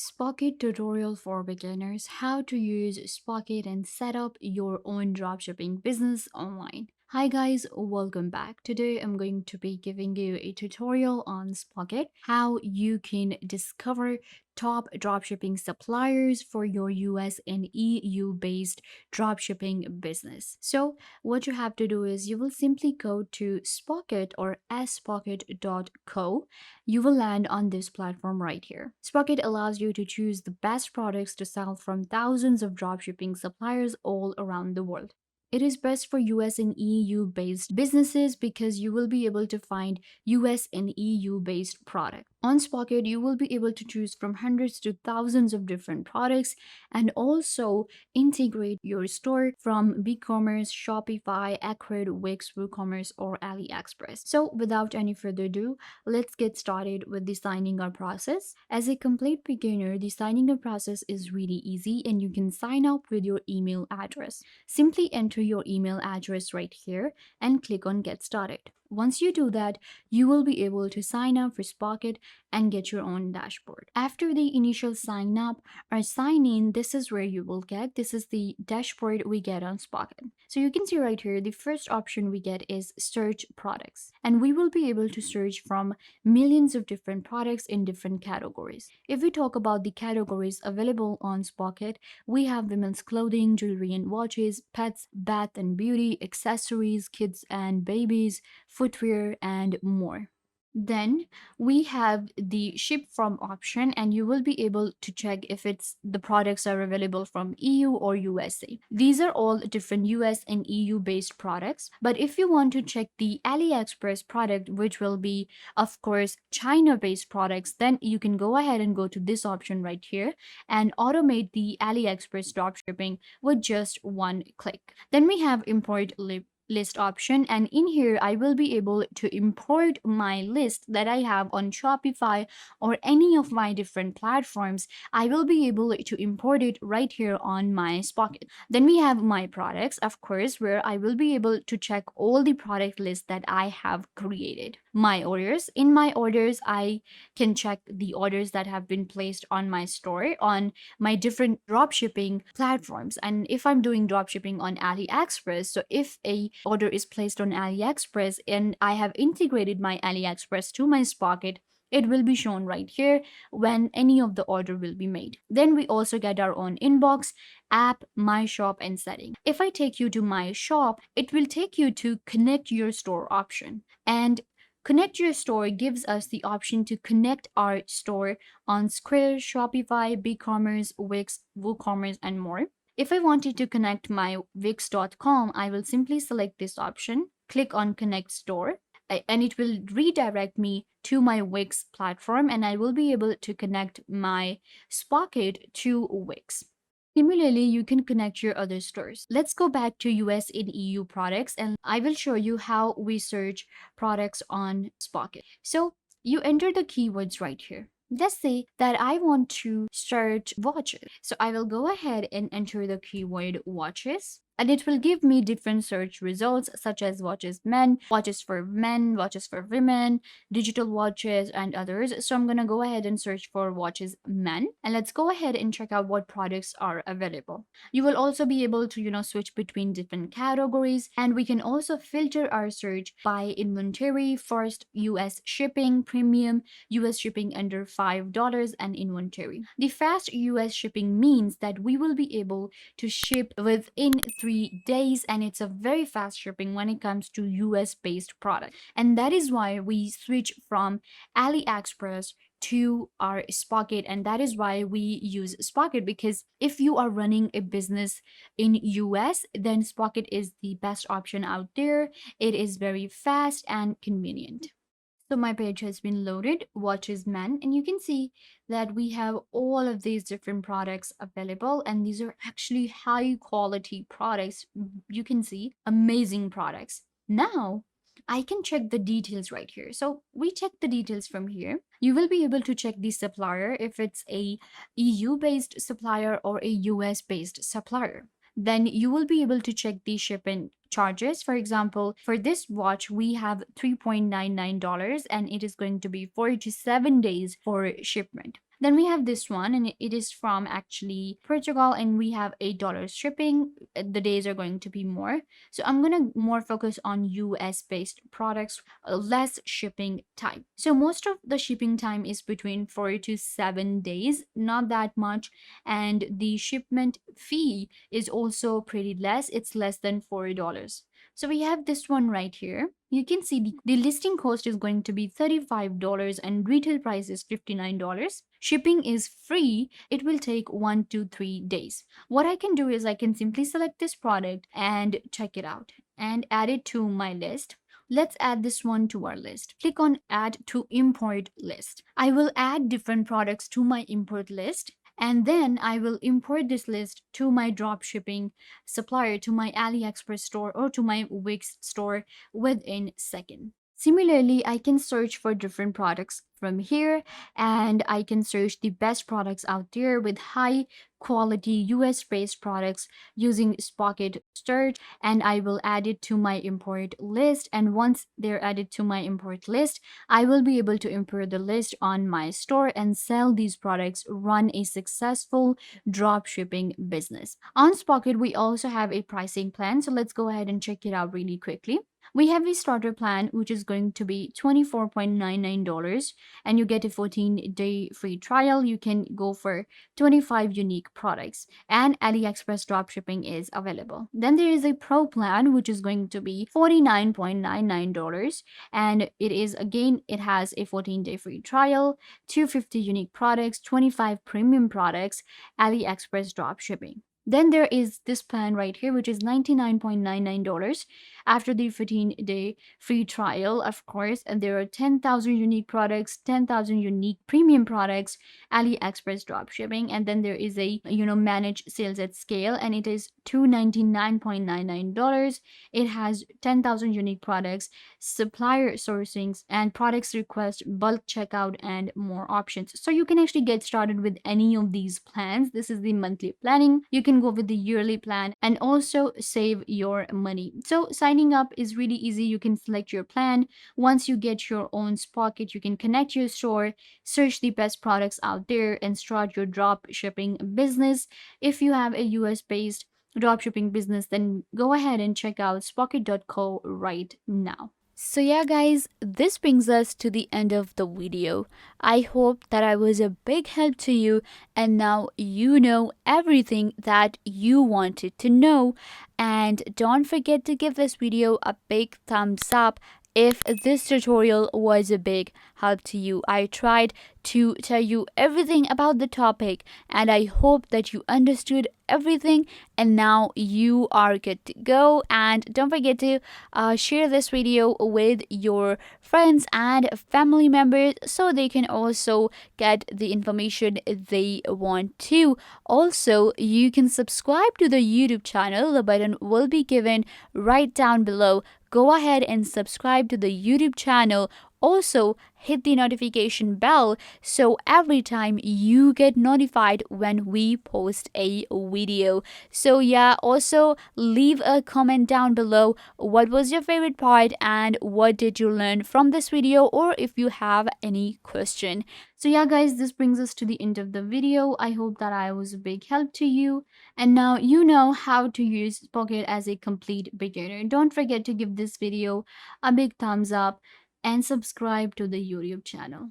Spocket tutorial for beginners: how to use Spocket and set up your own dropshipping business online. Hi guys, welcome back. Today I'm going to be giving you a tutorial on Spocket, how you can discover top dropshipping suppliers for your US and EU based dropshipping business. So what you have to do is you will simply go to Spocket or spocket.co. You will land on this platform right here. Spocket allows you to choose the best products to sell from thousands of dropshipping suppliers all around the world. It is best for US and EU based businesses because you will be able to find US and EU based products. On Spocket, you will be able to choose from hundreds to thousands of different products and also integrate your store from BigCommerce, Shopify, Acrid, Wix, WooCommerce, or AliExpress. So without any further ado, let's get started with the signing up process. As a complete beginner, the signing up process is really easy and you can sign up with your email address. Simply enter your email address right here and click on Get Started. Once you do that, you will be able to sign up for Spocket and get your own dashboard. After the initial sign up or sign in, this is where you will get. This is the dashboard we get on Spocket. So you can see right here, the first option we get is search products. And we will be able to search from millions of different products in different categories. If we talk about the categories available on Spocket, we have women's clothing, jewelry and watches, pets, bath and beauty, accessories, kids and babies, footwear, and more. Then we have the ship from option, and you will be able to check if it's the products are available from EU or USA. These are all different US and EU based products. But if you want to check the AliExpress product, which will be, of course, China based products, then you can go ahead and go to this option right here and automate the AliExpress dropshipping with just one click. Then we have import list option, and in here I will be able to import my list that I have on Shopify or any of my different platforms. I will be able to import it right here on my Spocket. Then we have my products, of course, where I will be able to check all the product lists that I have created. My orders. In my orders, I can check the orders that have been placed on my store on my different dropshipping platforms. And if I'm doing dropshipping on AliExpress, so if a order is placed on AliExpress and I have integrated my AliExpress to my Spocket, it will be shown right here when any of the order will be made. Then we also get our own inbox, app, my shop, and setting. If I take you to my shop, it will take you to connect your store option. And connect your store gives us the option to connect our store on Square, Shopify, BigCommerce, Wix, WooCommerce, and more. If I wanted to connect my Wix.com, I will simply select this option, click on Connect Store, and it will redirect me to my Wix platform, and I will be able to connect my Spocket to Wix. Similarly, you can connect your other stores. Let's go back to US and EU products, and I will show you how we search products on Spocket. So you enter the keywords right here. Let's say that I want to search watches. So I will go ahead and enter the keyword watches. And it will give me different search results such as watches men, watches for women, digital watches, and others. So I'm going to go ahead and search for watches men. And let's go ahead and check out what products are available. You will also be able to, switch between different categories. And we can also filter our search by inventory, first US shipping, premium, US shipping under $5, and inventory. The fast US shipping means that we will be able to ship within 3 days, and it's a very fast shipping when it comes to US based product. And that is why we switch from AliExpress to our Spocket, and that is why we use Spocket, because if you are running a business in US, then Spocket is the best option out there. It is very fast and convenient. So my page has been loaded, watches men, and you can see that we have all of these different products available, and these are actually high quality products. You can see amazing products. Now I can check the details right here. So we check the details from here. You will be able to check the supplier, if it's a EU based supplier or a US based supplier. Then you will be able to check the shipping charges. For example, for this watch, we have $3.99 and it is going to be 4 to 7 days for shipment. Then we have this one, and it is from actually Portugal, and we have $8 shipping. The days are going to be more. So I'm gonna more focus on US based products, less shipping time. So most of the shipping time is between 4 to 7 days, not that much, and the shipment fee is also pretty less. It's less than $4. So we have this one right here. You can see the listing cost is going to be $35 and retail price is $59. Shipping is free. It will take 1 to 3 days. What I can do is I can simply select this product and check it out and add it to my list. Let's add this one to our list. Click on add to import list. I will add different products to my import list, and then I will import this list to my drop shipping supplier, to my AliExpress store or to my Wix store within second. Similarly, I can search for different products from here, and I can search the best products out there with high quality US based products using Spocket search, and I will add it to my import list. And once they're added to my import list, I will be able to import the list on my store and sell these products, run a successful drop shipping business. On Spocket, we also have a pricing plan. So let's go ahead and check it out really quickly. We have a starter plan, which is going to be $24.99, and you get a 14-day free trial. You can go for 25 unique products, and AliExpress dropshipping is available. Then there is a pro plan, which is going to be $49.99, and it has a 14-day free trial, 250 unique products, 25 premium products, AliExpress dropshipping. Then there is this plan right here, which is $99.99 after the 14-day free trial, of course. And there are 10,000 unique products, 10,000 unique premium products, AliExpress dropshipping. And then there is a, managed sales at scale, and it is $299.99. It has 10,000 unique products, supplier sourcings, and products request, bulk checkout, and more options. So you can actually get started with any of these plans. This is the monthly planning. You can go with the yearly plan and also save your money. So signing up is really easy. You can select your plan. Once you get your own Spocket, you can connect your store, search the best products out there, and start your drop shipping business. If you have a US based dropshipping business, then go ahead and check out spocket.co right now. So yeah guys, this brings us to the end of the video. I hope that I was a big help to you, and now you know everything that you wanted to know. And don't forget to give this video a big thumbs up if this tutorial was a big help to you. I tried to tell you everything about the topic, and I hope that you understood everything, and now you are good to go. And don't forget to share this video with your friends and family members so they can also get the information they want to. Also, you can subscribe to the YouTube channel. The button will be given right down below. Go ahead and subscribe to the YouTube channel. Also, hit the notification bell so every time you get notified when we post a video. So yeah, also leave a comment down below. What was your favorite part and what did you learn from this video, or if you have any question. So yeah guys, this brings us to the end of the video. I hope that I was a big help to you, and now you know how to use Pocket as a complete beginner. Don't forget to give this video a big thumbs up and subscribe to the YouTube channel.